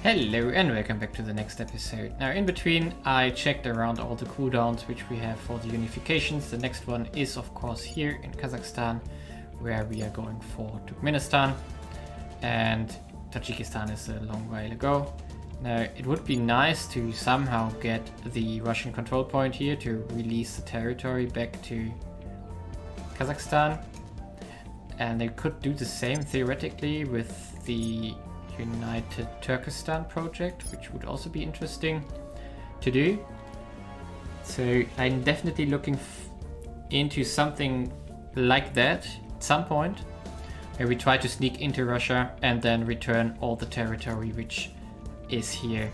Hello and welcome back to the next episode. Now in between I checked around all the cooldowns which we have for the unifications. The next one is of course here in Kazakhstan, where we are going for Turkmenistan, and Tajikistan is a long while ago. Now it would be nice to somehow get the Russian control point here to release the territory back to Kazakhstan, and they could do the same theoretically with the United Turkestan project, which would also be interesting to do. So I'm definitely looking into something like that at some point, where we try to sneak into Russia and then return all the territory which is here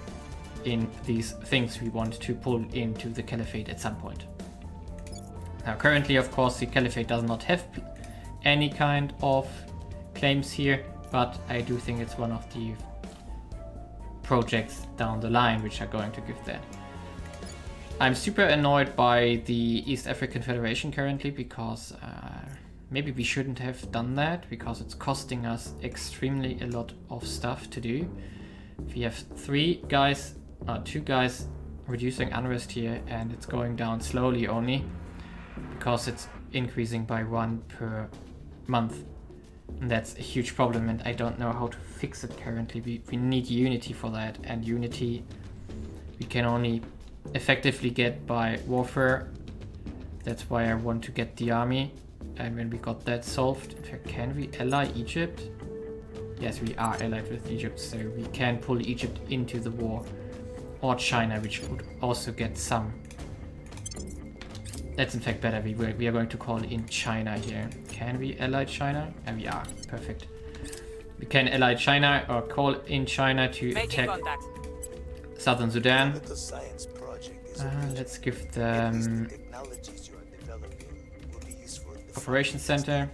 in these things we want to pull into the Caliphate at some point. Now currently of course the Caliphate does not have any kind of claims here, but I do think it's one of the projects down the line which are going to give that. I'm super annoyed by the East African Federation currently, because maybe we shouldn't have done that, because it's costing us extremely a lot of stuff to do. We have two guys reducing unrest here, and it's going down slowly only because it's increasing by 1 per month. And that's a huge problem, and I don't know how to fix it currently. We need unity for that, and unity we can only effectively get by warfare. That's why I want to get the army, and when we got that solved, in fact, can we ally Egypt? Yes, we are allied with Egypt, so we can pull Egypt into the war, or China, which would also get some. That's in fact better. We are going to call in China here. Can we ally China? And we are. Perfect. We can ally China or call in China to attack Southern Sudan. Let's give them Operations Center.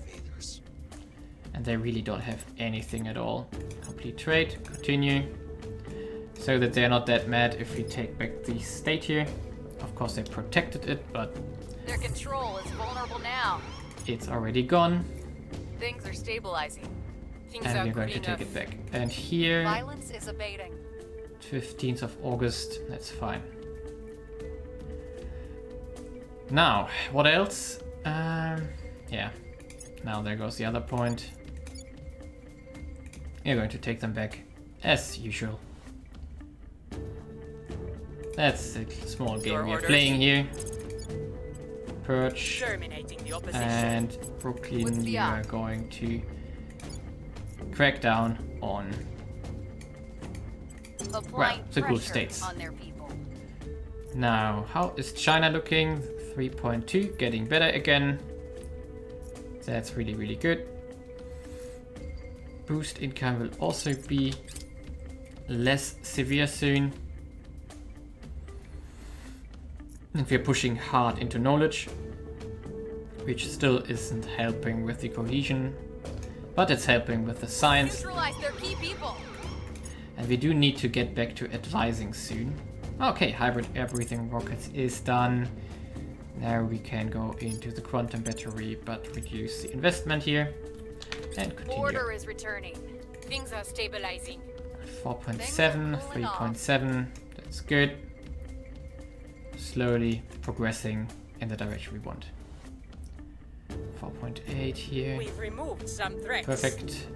And they really don't have anything at all. Complete trade. Continue. So that they're not that mad if we take back the state here. Of course they protected it, but their control is vulnerable now. It's already gone. Things are stabilizing. And we're going to take it back. And here, violence is abating. 15th of August, that's fine. Now, what else? Yeah, now there goes the other point. We're going to take them back as usual. That's a small game we are playing here. Purge, and Brooklyn we are going to crack down on, well, the Gulf states. Now, how is China looking? 3.2, getting better again. That's really, really good. Boost income will also be less severe soon. And we're pushing hard into knowledge, which still isn't helping with the cohesion, but it's helping with the science. Their key people. And we do need to get back to advising soon. Okay, hybrid air breathing rockets is done. Now we can go into the quantum battery, but reduce the investment here and continue. Order is returning. Things are stabilizing. 4.7, 3.7, that's good. Slowly progressing in the direction we want. 4.8 here. We've removed some threats. Perfect.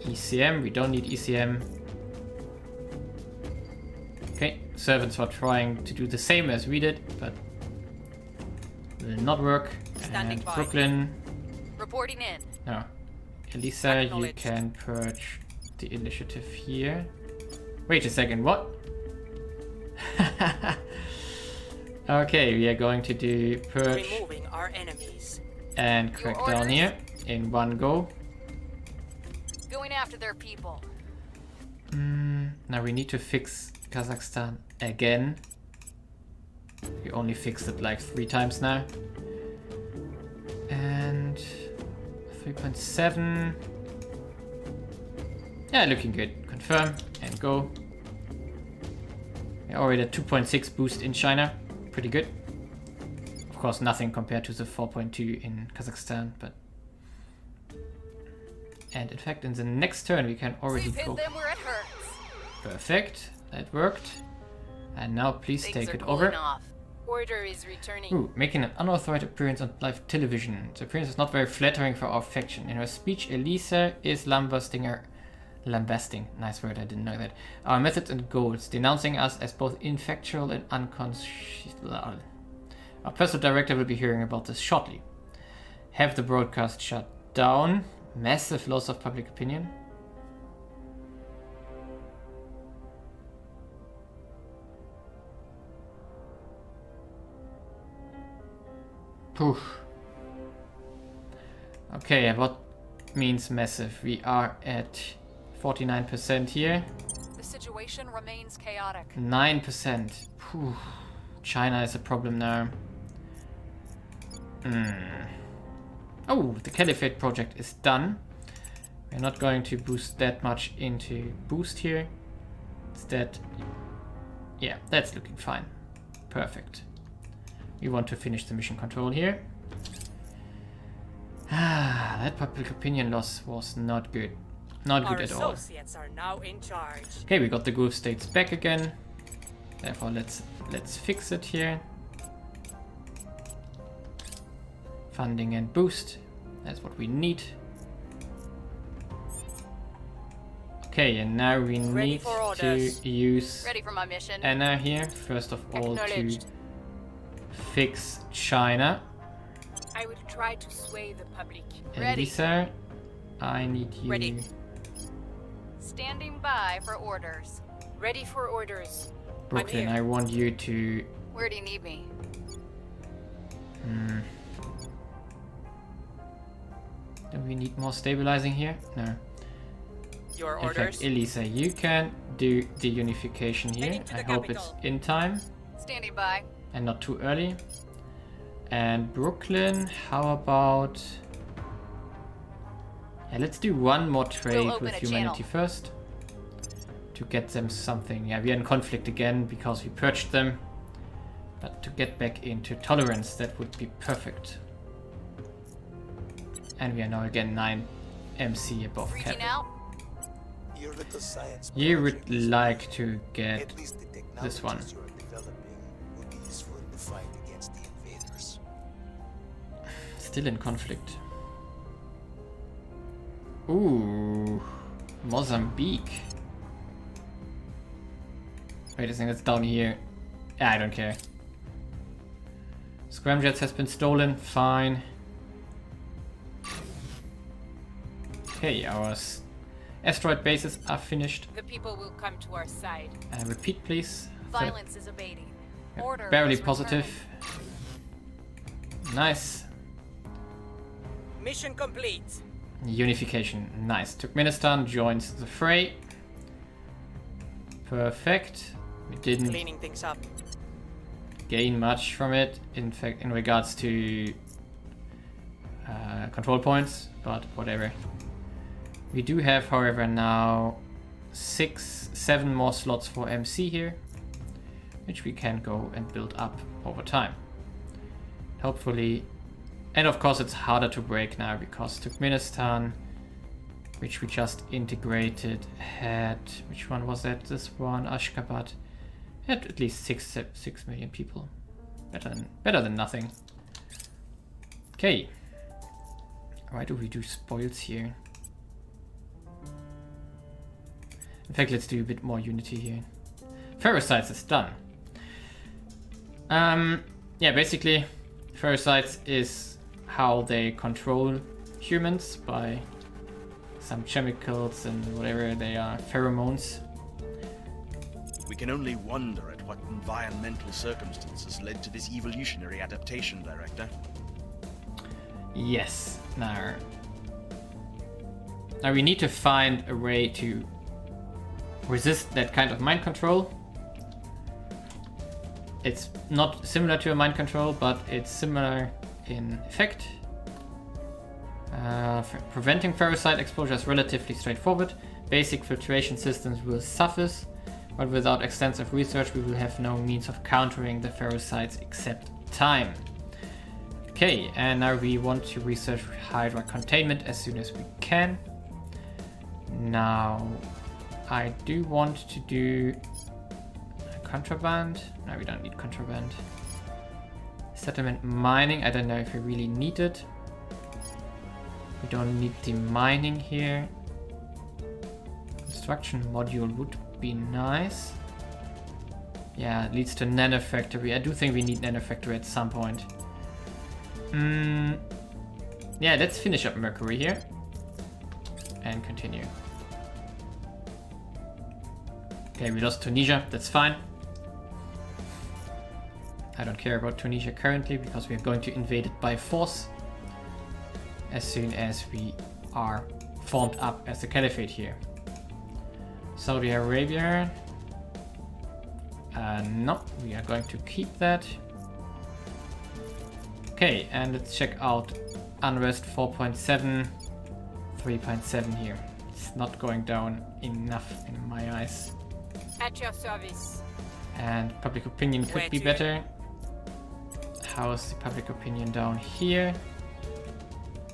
ECM, we don't need ECM. Okay, servants are trying to do the same as we did, but will not work. And Brooklyn. Reporting in. No. Elisa, you can purge the initiative here. Wait a second, what? Okay, we are going to do purge our enemies and crack down here in one go. Going after their people. Now we need to fix Kazakhstan again. We only fixed it like 3 times now. And 3.7. Yeah, looking good. Confirm and go. We're already at 2.6 boost in China. Pretty good. Of course, nothing compared to the 4.2 in Kazakhstan, but And in fact, in the next turn, we can already go. Them where it hurts. Perfect. That worked. And now please Things take are it cooling over. off. Order is returning. Ooh, making an unauthorized appearance on live television. The appearance is not very flattering for our faction. In her speech, Elisa is lambasting, nice word, I didn't know that, our methods and goals, denouncing us as both infactual and unconscious. Our personal director will be hearing about this shortly. Have the broadcast shut down. Massive loss of public opinion. Poof. Okay, what means massive? We are at 49% here. The situation remains chaotic. 9%. Poof. China is a problem now. Oh, the Caliphate project is done. We're not going to boost that much into boost here. Instead, yeah, that's looking fine. Perfect. We want to finish the mission control here. Ah, that public opinion loss was not good. Not good at all. Our associates are now in charge. Okay, we got the Gulf states back again. Therefore, let's fix it here. Funding and boost. That's what we need. Okay, and now we need to use Ready for my mission. Anna here, first of all, to Acknowledged. fix China. I will try to sway the public. Ready. Elisa, I need you. Ready. Standing by for orders. Ready for orders. Brooklyn, I want you to... Where do you need me? Do we need more stabilizing here? No. Your In orders. fact, Elisa, you can do the unification here. Heading to I the hope it's capital. in time Standing by. and not too early. And Brooklyn, how about... Yeah, let's do one more trade We'll open with a humanity channel. first. To get them something. Yeah, we are in conflict again because we purged them. But to get back into tolerance, that would be perfect. And we are now again 9 MC above cap. Reaching out. Your little science You project would is like to get at least the this one. technologies you are developing will be useful in the fight against the invaders. Still in conflict. Ooh, Mozambique. Wait a second, it's down here. Yeah, I don't care. Scramjets has been stolen, fine. Okay, our asteroid bases are finished. The people will come to our side. Repeat, please. Violence is abating. Order Barely is positive. Nice. returning. Mission complete. Unification, nice. Turkmenistan joins the fray. Perfect. We didn't Cleaning things up. gain much from it, in fact, in regards to control points, but whatever. We do have, however, now 7 more slots for MC here, which we can go and build up over time. Hopefully, and of course it's harder to break now because Turkmenistan, which we just integrated, had, which one was that? This one, Ashgabat, had at least 6 million people. Better than nothing. Okay. Why do we do spoils here? In fact, let's do a bit more unity here. Ferrocides is done. Yeah, basically, ferrocides is how they control humans by some chemicals and whatever they are, pheromones. We can only wonder at what environmental circumstances led to this evolutionary adaptation, Director. Yes. Now we need to find a way to resist that kind of mind control. It's not similar to a mind control, but it's similar in effect. Preventing ferrocide exposure is relatively straightforward. Basic filtration systems will suffice, but without extensive research we will have no means of countering the ferrocides except time. Okay, and now we want to research Hydra containment as soon as we can. Now, I do want to do contraband. No, we don't need contraband. Settlement mining. I don't know if we really need it. We don't need the mining here. Construction module would be nice. Yeah, it leads to nanofactory. I do think we need nanofactory at some point. Yeah, let's finish up Mercury here. And continue. Okay, we lost Tunisia. That's fine. I don't care about Tunisia currently because we are going to invade it by force as soon as we are formed up as a caliphate here. Saudi Arabia. No, we are going to keep that. Okay, and let's check out unrest 4.7, 3.7 here. It's not going down enough in my eyes. At your service. And public opinion could be better. How's the public opinion down here?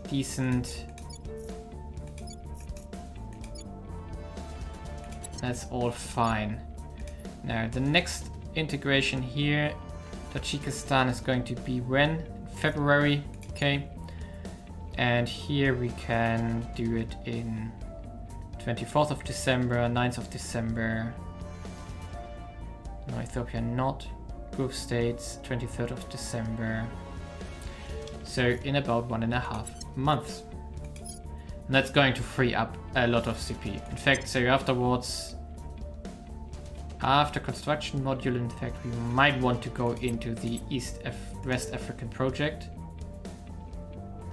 Decent. That's all fine. Now the next integration here, Tajikistan is going to be when? February, okay. And here we can do it in 24th of December, 9th of December. No, Ethiopia not. Group states, 23rd of December. So in about 1.5 months. And that's going to free up a lot of CP. In fact, so afterwards, after construction module, in fact, we might want to go into the West African project.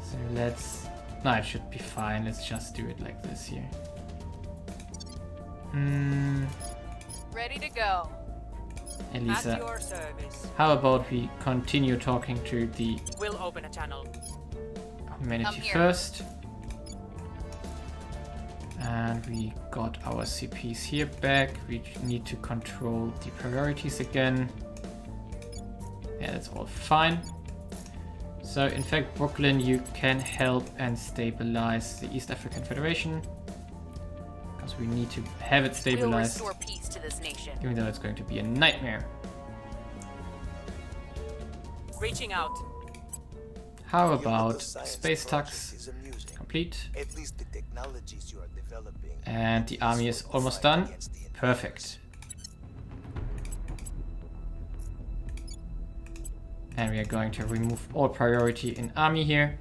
So let's... No, it should be fine. Let's just do it like this here. Ready to go. Elisa, At your service. how about we continue talking to the We'll open a channel. humanity first. And we got our CPs here back. We need to control the priorities again. Yeah, that's all fine. So in fact, Brooklyn, you can help and stabilize the East African Federation. Because we need to have it stabilized. We'll restore peace to this nation. Even though it's going to be a nightmare. Reaching out. How about space tax? Complete. At least the technologies you are developing. And the army is almost done. Perfect. And we are going to remove all priority in army here.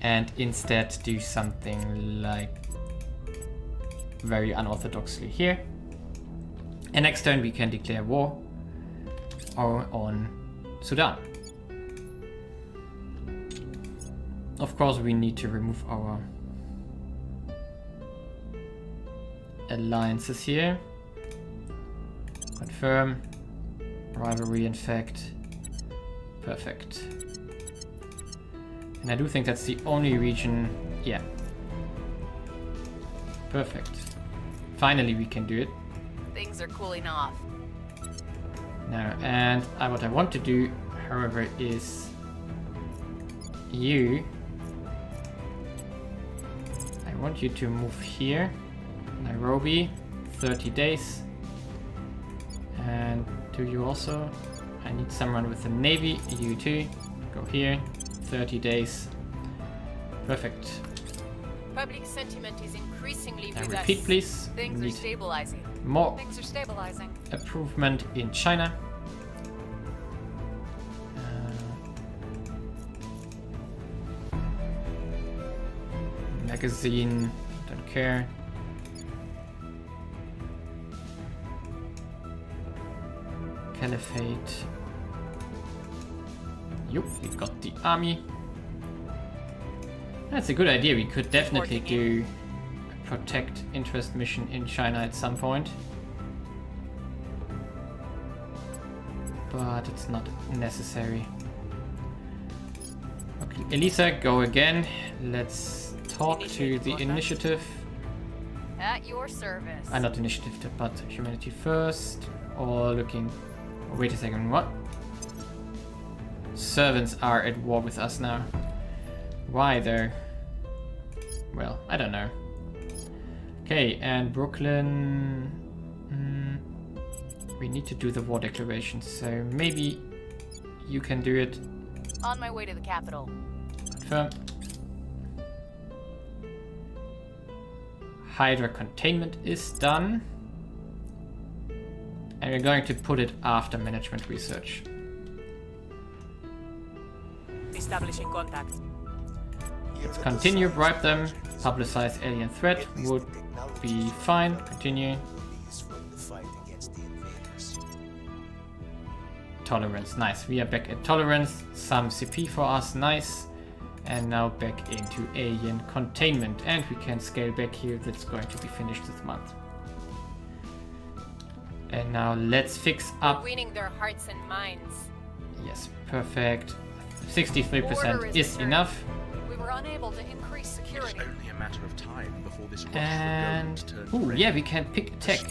And instead do something like very unorthodoxly here. And next turn we can declare war on Sudan. Of course, we need to remove our alliances here. Confirm. Rivalry, in fact. Perfect. And I do think that's the only region. Yeah. Perfect. Finally, we can do it. Things are cooling off. Now, and what I want to do, however, is you. I want you to move here, Nairobi, 30 days. And do you also? I need someone with a navy, you too. Go here, 30 days. Perfect. Public sentiment is increasingly Now with repeat, us. please. Things We are need stabilizing. more Things are stabilizing. improvement in China. Magazine, don't care. Caliphate. Yup, we got the army. That's a good idea. We could definitely do a protect interest mission in China at some point. But it's not necessary. Okay, Elisa, go again. Let's talk to the initiative. At your service. Not initiative, but humanity first. Or looking... Oh, wait a second, what? Servants are at war with us now. Why though? Well, I don't know. Okay, and Brooklyn... we need to do the war declaration, so maybe you can do it. On my way to the capital. Confirm. Hydra containment is done. And we're going to put it after management research. Establishing contact. Let's continue, bribe them, publicize alien threat, would be fine, continue. Tolerance, nice, we are back at tolerance, some CP for us, nice. And now back into alien containment, and we can scale back here, that's going to be finished this month. And now let's fix up. Winning their hearts and minds. Yes, perfect. 63% is enough. We were unable to increase security. It's only a matter of time before this rush for And gold turns oh red. yeah, we can pick tech.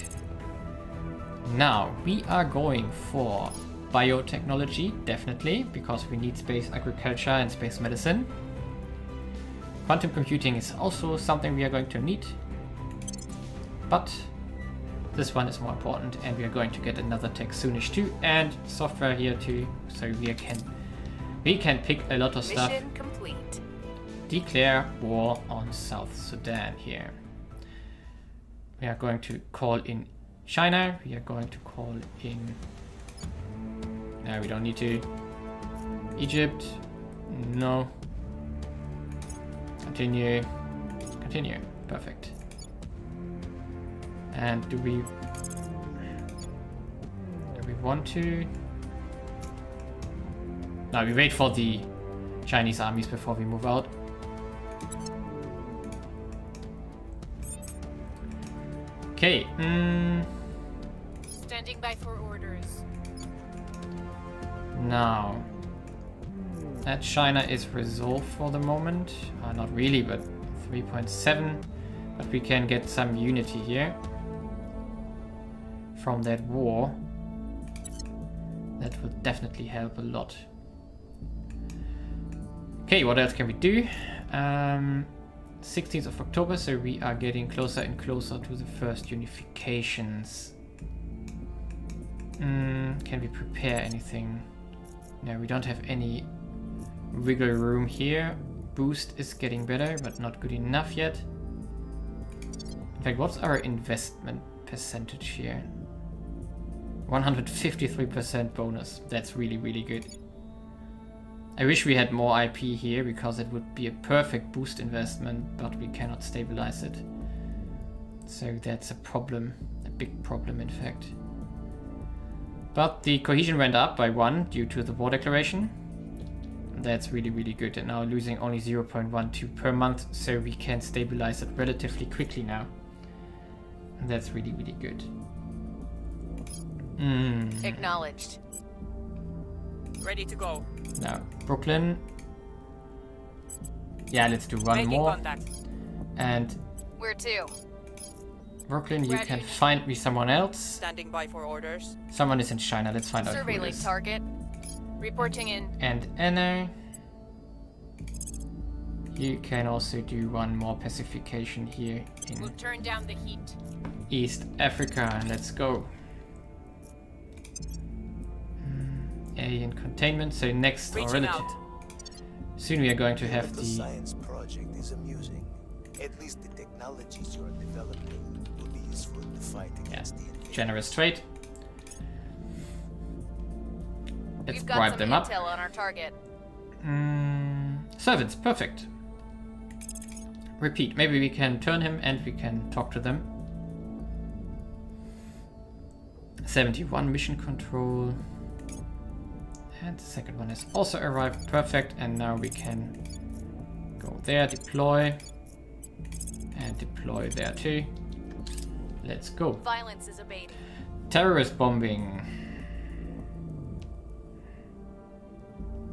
Now we are going for biotechnology, definitely, because we need space agriculture and space medicine. Quantum computing is also something we are going to need, but this one is more important, and we are going to get another tech soonish too, and software here too, so we can pick a lot of stuff. Mission complete. Declare war on South Sudan here. We are going to call in China. We are going to call in... No, we don't need to. Egypt. No. Continue. Continue. Perfect. And do we want to? No, we wait for the Chinese armies before we move out. Okay. Standing by for orders. Now, that China is resolved for the moment. Not really, but 3.7. But we can get some unity here from that war. That will definitely help a lot. Okay, what else can we do? 16th of October, so we are getting closer and closer to the first unifications. Can we prepare anything? No, we don't have any wiggle room here. Boost is getting better, but not good enough yet. In fact, what's our investment percentage here? 153% bonus. That's really, really good. I wish we had more IP here, because it would be a perfect boost investment, but we cannot stabilize it. So that's a problem, a big problem in fact. But the cohesion went up by 1 due to the war declaration. That's really, really good. And now losing only 0.12 per month, so we can stabilize it relatively quickly now. And that's really, really good. Acknowledged. Ready to go. Now, Brooklyn. Yeah, let's do one Making more. contact. And Where to? Brooklyn, you Ready. can find me someone else. Standing by for orders. Someone is in China. Let's find out who it Surveilling is. target. Reporting in. And Anna, you can also do one more pacification here We'll in turn down the heat. East Africa. Let's go. Alien containment. So next, or Reaching relative. out. Soon we are going to have The the science project is amusing. At least the technologies you are developing will be useful in the fight against the invaders. generous trade. Let's We've got bribe some them up. intel on our target. Servants, perfect. Repeat, maybe we can turn him and we can talk to them. 71 mission control. And the second one has also arrived, perfect. And now we can go there, deploy. And deploy there too. Let's go. Violence is abating. Terrorist bombing.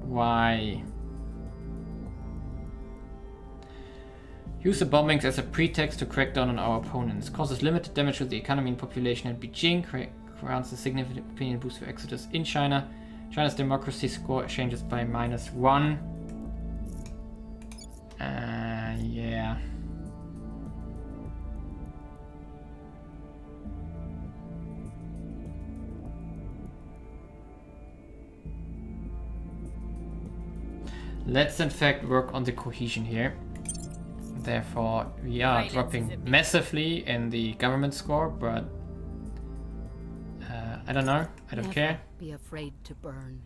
Why? Use the bombings as a pretext to crack down on our opponents. Causes limited damage to the economy and population in Beijing. Grants a significant opinion boost for exodus in China. China's democracy score changes by -1. Yeah. Let's in fact work on the cohesion here. Therefore, we are Violence dropping is a- massively in the government score, but I don't know. I don't Never care. be afraid to burn.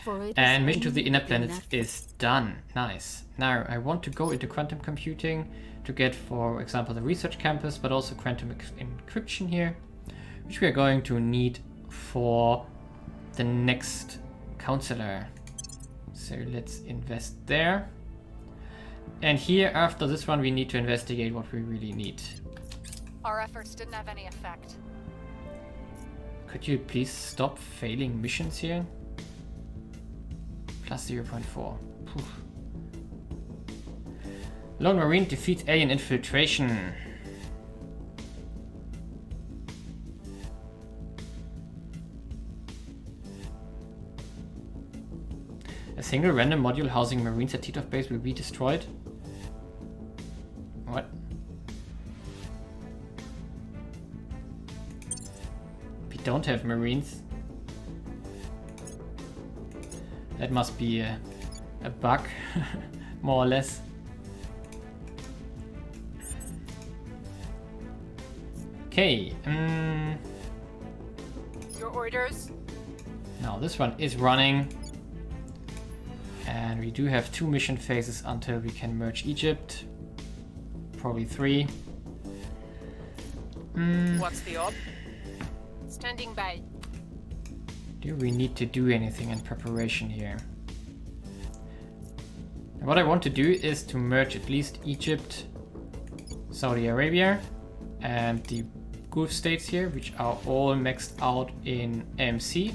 For it is And mission to only the inner the planets natural- is done. Nice. Now I want to go into quantum computing to get, for example, the research campus, but also quantum encryption here, which we are going to need for the next counselor. So let's invest there. And here, after this one, we need to investigate what we really need. Our efforts didn't have any effect. Could you please stop failing missions here? Plus 0.4. Poof. Lone Marine defeats alien infiltration. A single random module housing Marines at Titov base will be destroyed. What? We don't have Marines. That must be a bug, more or less. Okay. Your orders? Now this one is running. And we do have 2 mission phases until we can merge Egypt. Probably 3. What's the op? Standing by. Do we need to do anything in preparation here? What I want to do is to merge at least Egypt, Saudi Arabia, and the Gulf states here, which are all maxed out in AMC.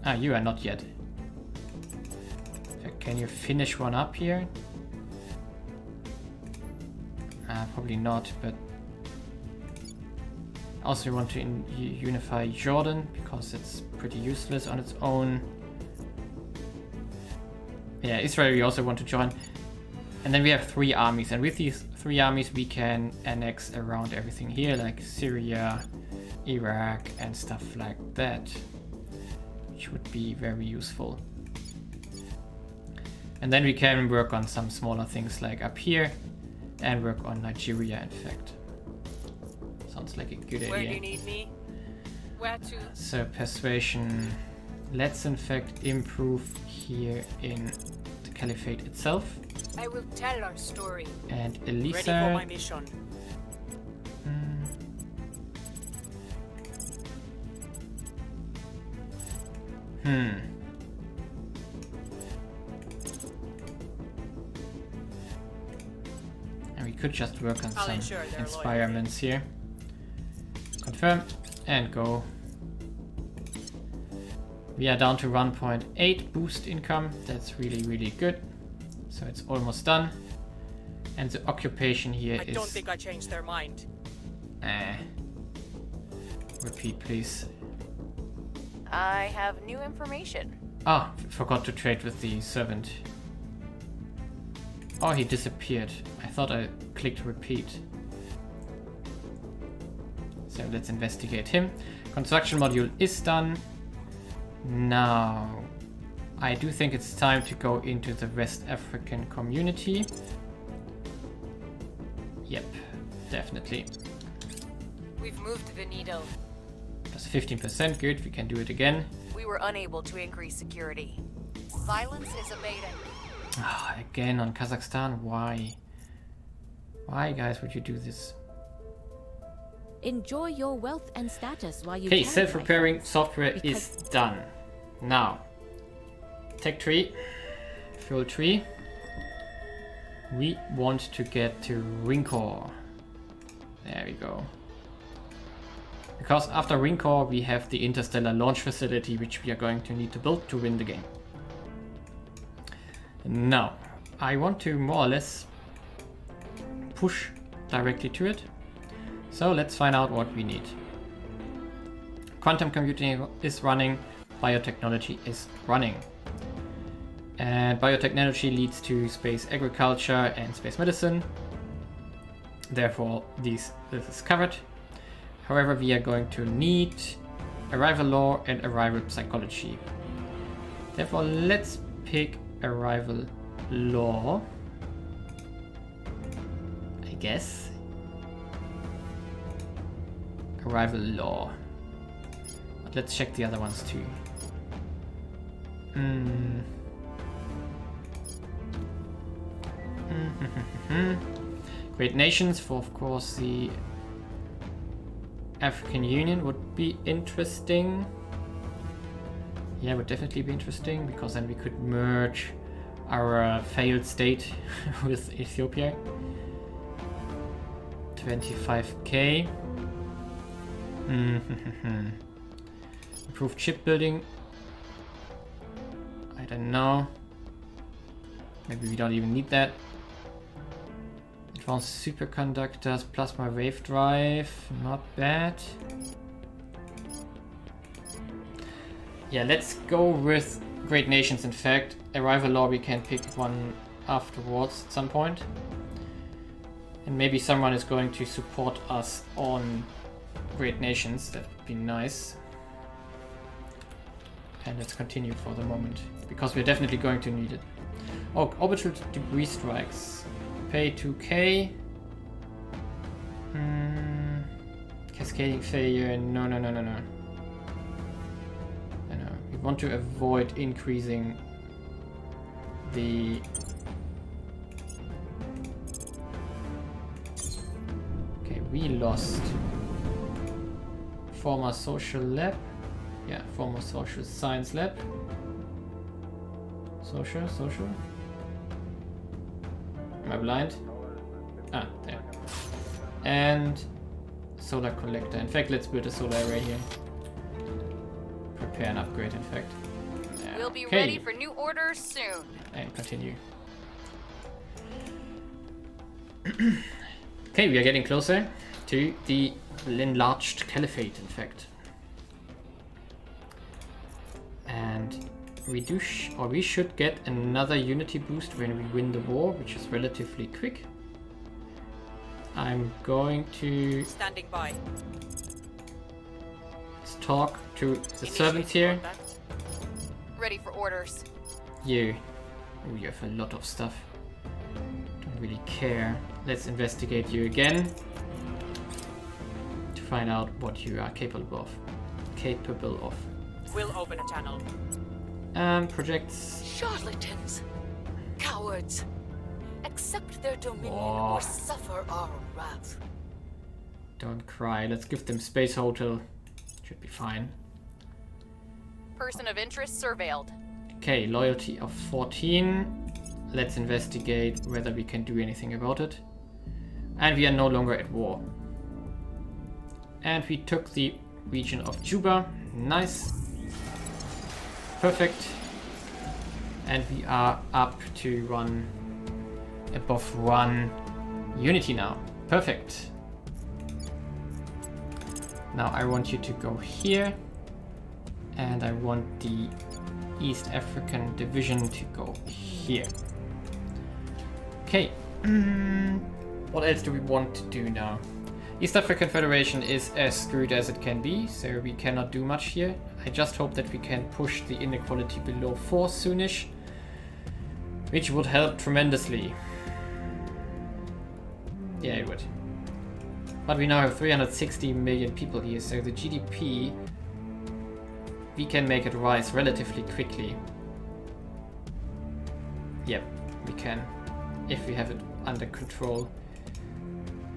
Ah, you are not yet. So can you finish one up here? Probably not, but also want to unify Jordan because it's pretty useless on its own. Yeah, Israel we also want to join. And then we have 3 armies, and with these 3 armies we can annex around everything here, like Syria, Iraq and stuff like that, which would be very useful. And then we can work on some smaller things like up here and work on Nigeria, in fact. Sounds like a good Where do idea. you need me? Where to? So persuasion, let's in fact improve here in the Caliphate itself. I will tell our story. And Ready for Elisa, my mission. And we could just work on I'll some ensure their inspirements here. Confirm and go. We are down to 1.8 boost income. That's really good. So it's almost done. And the occupation here I is... don't think I changed their mind. Repeat, please. I have new information. Ah, forgot to trade with the servant. Oh, he disappeared. I thought I clicked repeat. So let's investigate him. Construction module is done. Now, I do think it's time to go into the West African community. Yep, definitely. We've moved the needle. Plus 15%, good, we can do it again. We were unable to increase security. Violence is abating. Ah, again on Kazakhstan, why? Why, guys, would you do this? Enjoy your wealth and status while you Okay, can, self-repairing my friends. software is Because- done. Now, tech tree, fuel tree. We want to get to Ring Core. There we go. Because after Ring Core, we have the interstellar launch facility, which we are going to need to build to win the game. Now, I want to more or less push directly to it. So let's find out what we need. Quantum computing is running, biotechnology is running. And biotechnology leads to space agriculture and space medicine. Therefore, this is covered. However, we are going to need arrival law and arrival psychology. Therefore, let's pick arrival law. I guess. Arrival law. But let's check the other ones too. Great nations for, of course, the African Union would be interesting. Yeah, would definitely be interesting, because then we could merge our failed state with Ethiopia. 25k. Improved shipbuilding. I don't know. Maybe we don't even need that. Advanced superconductors, plasma wave drive, not bad. Yeah, let's go with great nations. In fact, arrival law, we can pick one afterwards at some point. And maybe someone is going to support us on great nations. That would be nice. And let's continue for the moment, because we're definitely going to need it. Oh, orbital debris strikes. Pay 2k. Cascading failure. No. We want to avoid increasing the... Okay, we lost former social lab. Yeah, former social science lab. Social. Am I blind? Ah, there. And solar collector. In fact, let's build a solar array here. Prepare an upgrade, in fact. Yeah. We'll be ready for new orders soon. And continue. Okay, we are getting closer to the enlarged caliphate, in fact. And we should get another unity boost when we win the war, which is relatively quick. I'm going to Standing by. let's talk to the servants here. Ready for orders. You. Oh, you have a lot of stuff. Don't really care. Let's investigate you again to find out what you are capable of. We'll open a channel. Projects. Charlatans! Cowards! Accept their dominion Oh. or suffer our wrath. Don't cry. Let's give them space hotel. Should be fine. Person of interest surveilled. Okay, loyalty of 14. Let's investigate whether we can do anything about it. And we are no longer at war. And we took the region of Juba. Nice. Perfect. And we are up to above 1 unity now. Perfect. Now I want you to go here. And I want the East African division to go here. Okay. What else do we want to do now? East African Federation is as screwed as it can be, so we cannot do much here. I just hope that we can push the inequality below 4 soonish, which would help tremendously. Yeah, it would. But we now have 360 million people here, so the GDP, we can make it rise relatively quickly. Yep, we can, if we have it under control.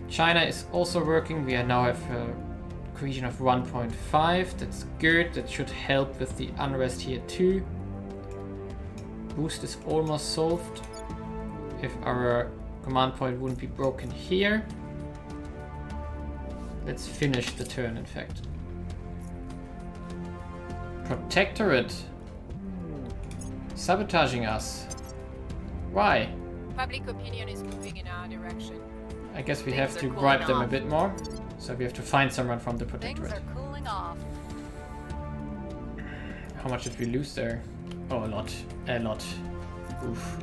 China is also working. We now have a cohesion of 1.5. That's good. That should help with the unrest here too. Boost is almost solved. If our command point wouldn't be broken here. Let's finish the turn, in fact. Protectorate. Sabotaging us. Why? Public opinion is moving in our direction. I guess we Things have are to cooling bribe them a off. bit more. So we have to find someone from the Things Protectorate. are cooling off. How much did we lose there? Oh, a lot. A lot. Oof.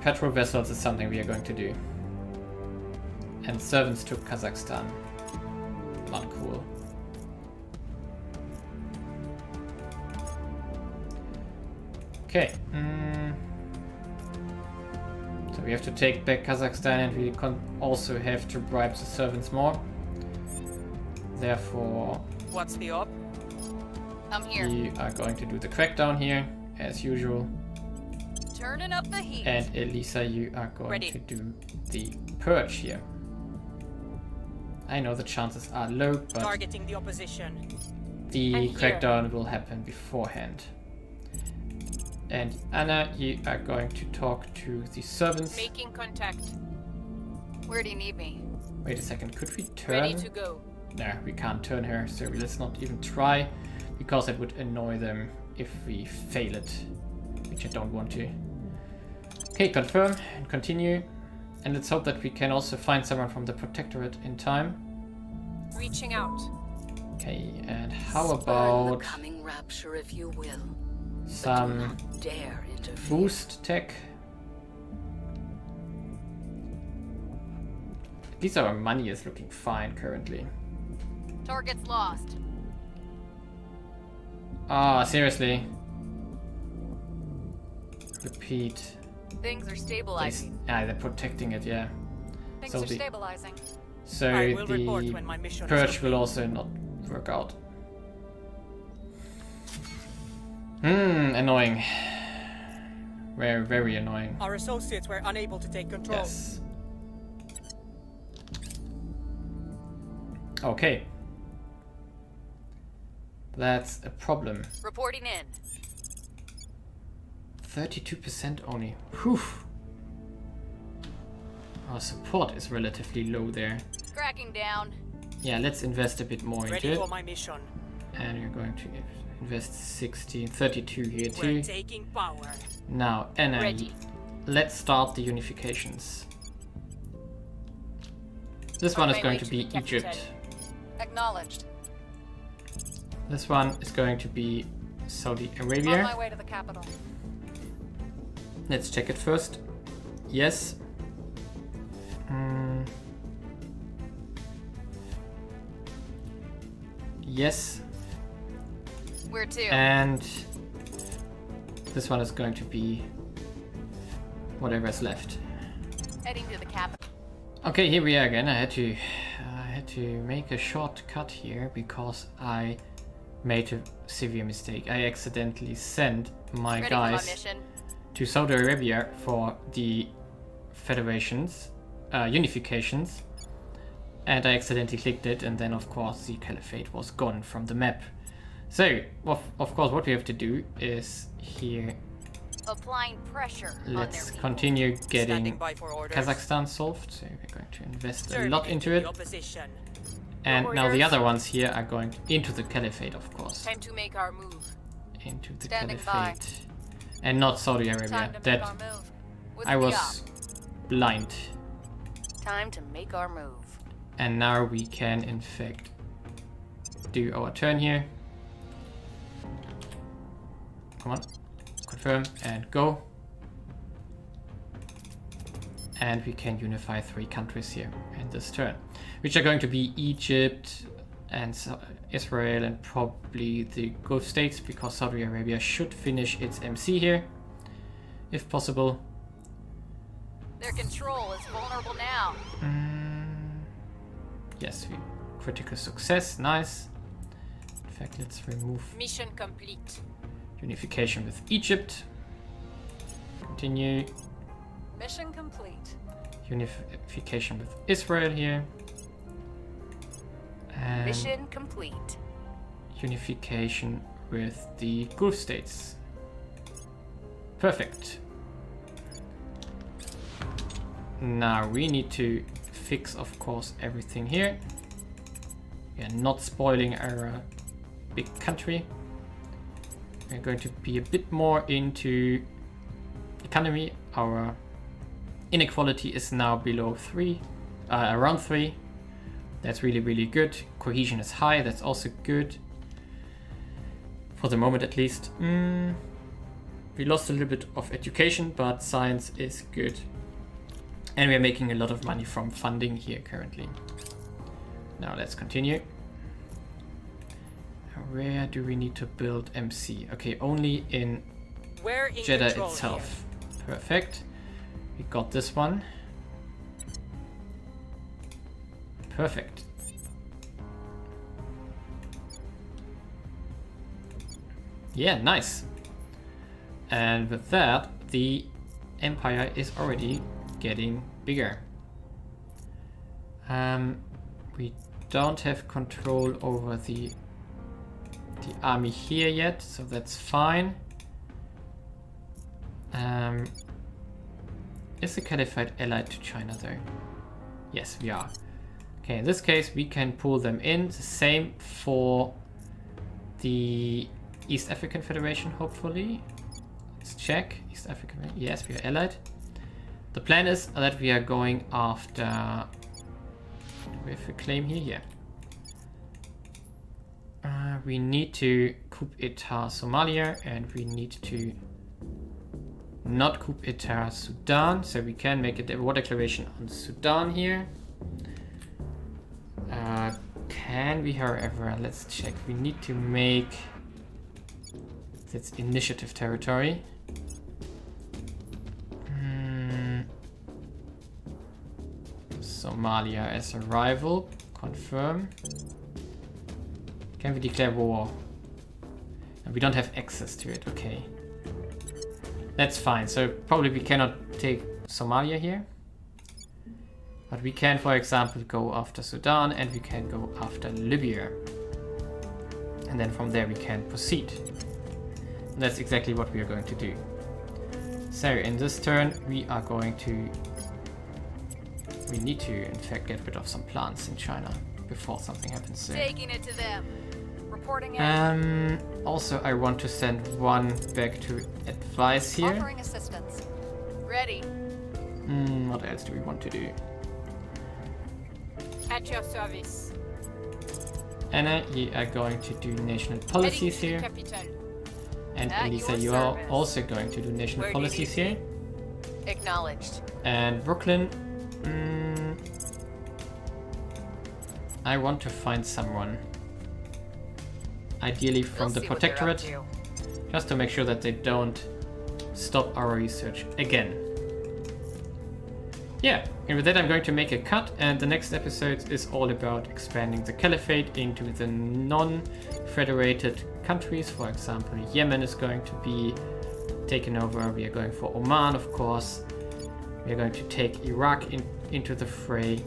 Patrol vessels is something we are going to do. And servants took Kazakhstan. Not cool. Okay. So we have to take back Kazakhstan, and we also have to bribe the servants more. Therefore, What's the op? I'm here. we are going to do the crackdown here, as usual. Turning up the heat. And Elisa, you are going Ready. to do the purge here. I know the chances are low, but Targeting the opposition. the I'm here. crackdown will happen beforehand. And Anna, you are going to talk to the servants. Making contact. Where do you need me? Wait a second, could we turn? Ready to go. No, we can't turn her, so let's not even try, because it would annoy them if we fail it, which I don't want to. Okay, confirm and continue. And let's hope that we can also find someone from the Protectorate in time. Reaching out. Okay, and how Spurn the about coming rapture, if you will. But do some not dare interfere. boost tech? At least our money is looking fine currently. Target's lost. Ah, seriously? Repeat. Things are stabilizing. They're protecting it, yeah. Things so are the- stabilizing. So I will report the when my mission is purge will complete. also not work out. Annoying. Very, very annoying. Our associates were unable to take control. Yes. Okay. That's a problem. Reporting in. 32% only. Whew. Our support is relatively low there. Cracking down. Yeah, let's invest a bit more Ready into for it. my mission. And we're going to invest 32 here We're too. taking power. Now, Anna, Ready. let's start the unifications. This one On is my going way to to be the capital. Egypt. Acknowledged. This one is going to be Saudi On Arabia. my way to the capital. Let's check it first. Yes. Yes. Where to? And this one is going to be whatever is left. Heading to the capital. Okay, here we are again. I had to make a shortcut here because I made a severe mistake. I accidentally sent my Ready for my guys mission. to Saudi Arabia for the federations, unifications, and I accidentally clicked it, and then of course the caliphate was gone from the map. So, of course, what we have to do is here, Applying pressure on let's their people. continue Standing getting by for orders. Kazakhstan solved. So we're going to invest a Serving lot into the it. opposition. And now the Orders. other ones here are going into the caliphate, of course. Time to make our move. Into the Standing caliphate. And not Saudi Arabia. Time to make That our move. With I the was blind. op. Time to make our move. And now we can, in fact, do our turn here. Come on. Confirm and go. And we can unify 3 countries here in this turn, which are going to be Egypt and Israel and probably the Gulf states, because Saudi Arabia should finish its MC here, if possible. Their control is vulnerable now. Yes, critical success, nice. In fact, let's remove Mission complete. unification with Egypt. Continue Mission complete. unification with Israel here. And Mission complete. unification with the Gulf states. Perfect. Now we need to fix, of course, everything here. We are not spoiling our big country. We're going to be a bit more into economy. Our inequality is now below 3, around 3. That's really, really good. Cohesion is high, that's also good. For the moment at least. We lost a little bit of education, but science is good. And we're making a lot of money from funding here currently. Now let's continue. Where do we need to build MC? Okay, only in We're in Jeddah control itself. Perfect. We got this one. Perfect. Yeah, nice. And with that, the empire is already getting bigger. We don't have control over the army here yet, so that's fine. Is the Caliphate allied to China though? Yes, we are. Okay, in this case, we can pull them in. The same for the East African Federation, hopefully. Let's check. East African, yes, we are allied. The plan is that we are going after... Do we have a claim here? Yeah. We need to coup etat Somalia, and we need to not coup etat Sudan, so we can make a war declaration on Sudan here. Can we, however, let's check. We need to make that's initiative territory. Somalia as a rival. Confirm. Can we declare war? And we don't have access to it. Okay. That's fine. So probably we cannot take Somalia here. But we can, for example, go after Sudan, and we can go after Libya. And then from there we can proceed. And that's exactly what we are going to do. So in this turn we are going to... We need to, in fact, get rid of some plants in China before something happens there. Taking it to them. Reporting in. Also, I want to send one back to advise here. Offering assistance. Ready. What else do we want to do? At your service. Anna, you are going to do national policies here. And At Elisa, your you are service. also going to do national Where policies here. Acknowledged. And Brooklyn, I want to find someone. Ideally from We'll the see what they're up Protectorate, to. just to make sure that they don't stop our research again. Yeah, and with that I'm going to make a cut, and the next episode is all about expanding the Caliphate into the non-federated countries. For example, Yemen is going to be taken over. We are going for Oman, of course. We are going to take Iraq into the fray.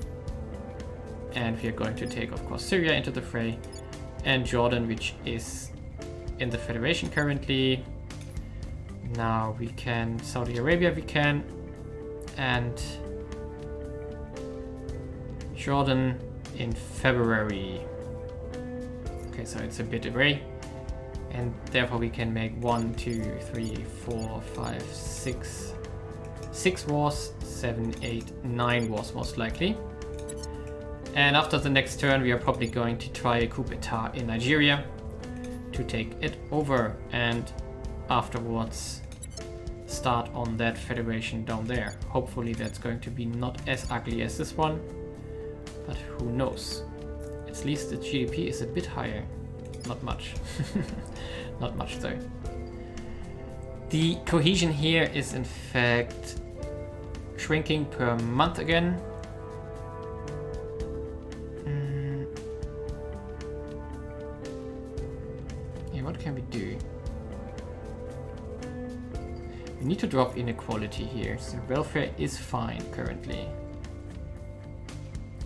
And we are going to take, of course, Syria into the fray. And Jordan, which is in the Federation currently. Now we can... Saudi Arabia we can. And... Jordan in February. Okay, so it's a bit away. And therefore we can make 1, 2, 3, 4, 5, 6 wars, 7, 8, 9 wars most likely. And after the next turn we are probably going to try a coup etat in Nigeria to take it over, and afterwards start on that federation down there. Hopefully that's going to be not as ugly as this one, but who knows. At least the GDP is a bit higher. Not much. Not much though. The cohesion here is in fact shrinking per month again. Yeah, what can we do? We need to drop inequality here. So welfare is fine currently.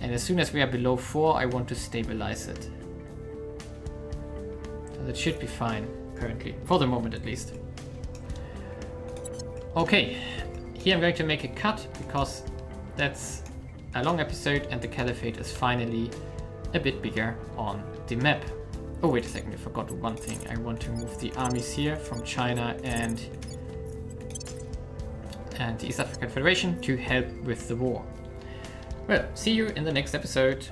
And as soon as we are below 4, I want to stabilize it. So that should be fine currently, for the moment at least. Okay, here I'm going to make a cut because that's a long episode and the Caliphate is finally a bit bigger on the map. Oh, wait a second, I forgot one thing. I want to move the armies here from China and the East African Federation to help with the war. Well, see you in the next episode.